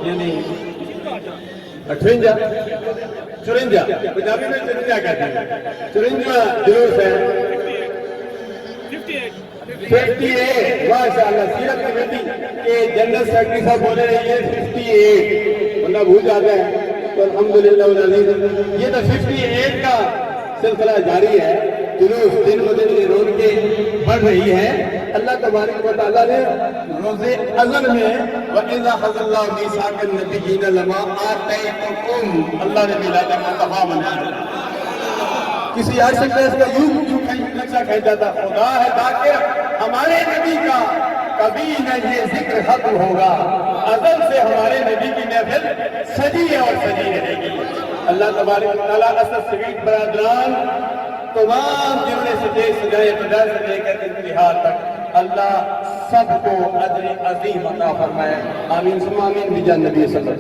یعنی 58 54 پنجابی میں 54 کہتے ہیں 54 جلوس ہے 58 ماشاءاللہ سیرت کمیٹی کے جنرل سیکرٹری صاحب بولے رہے ہیں 58 ورنہ بھول جاتے ہیں تو الحمدللہ والعزیز یہ تو 58 کا سلسلہ جاری ہے جلوس دن و دن یہ روز کے بڑھ رہی ہے اللہ تبارک و تعالیٰ نے روز ازل میں وَإِذَا خَذَ اللَّهُ مِيثَاقَ النَّبِيِّينَ لَمَا آتَيْتُكُمْ اللہ نے میلاد مصطفیٰ بنایا کسی عرش میں اس کا یوں نقشہ کھینچا تھا خدا ہے ذاکر ہمارے نبی کا کبھی نہ یہ ذکر ختم ہوگا ازل سے ہمارے نبی کی محفل سجی ہے اور سجی رہے گی اللہ تبارک و تعالیٰ اسد سویٹ برادران تمام جنہوں نے سجے سجائے ابتدا سے لے کر انتہا تک اللہ سب کو اجر عظیم عطا فرمائے آمین ثم آمین بجاہ نبی صلی اللہ علیہ وسلم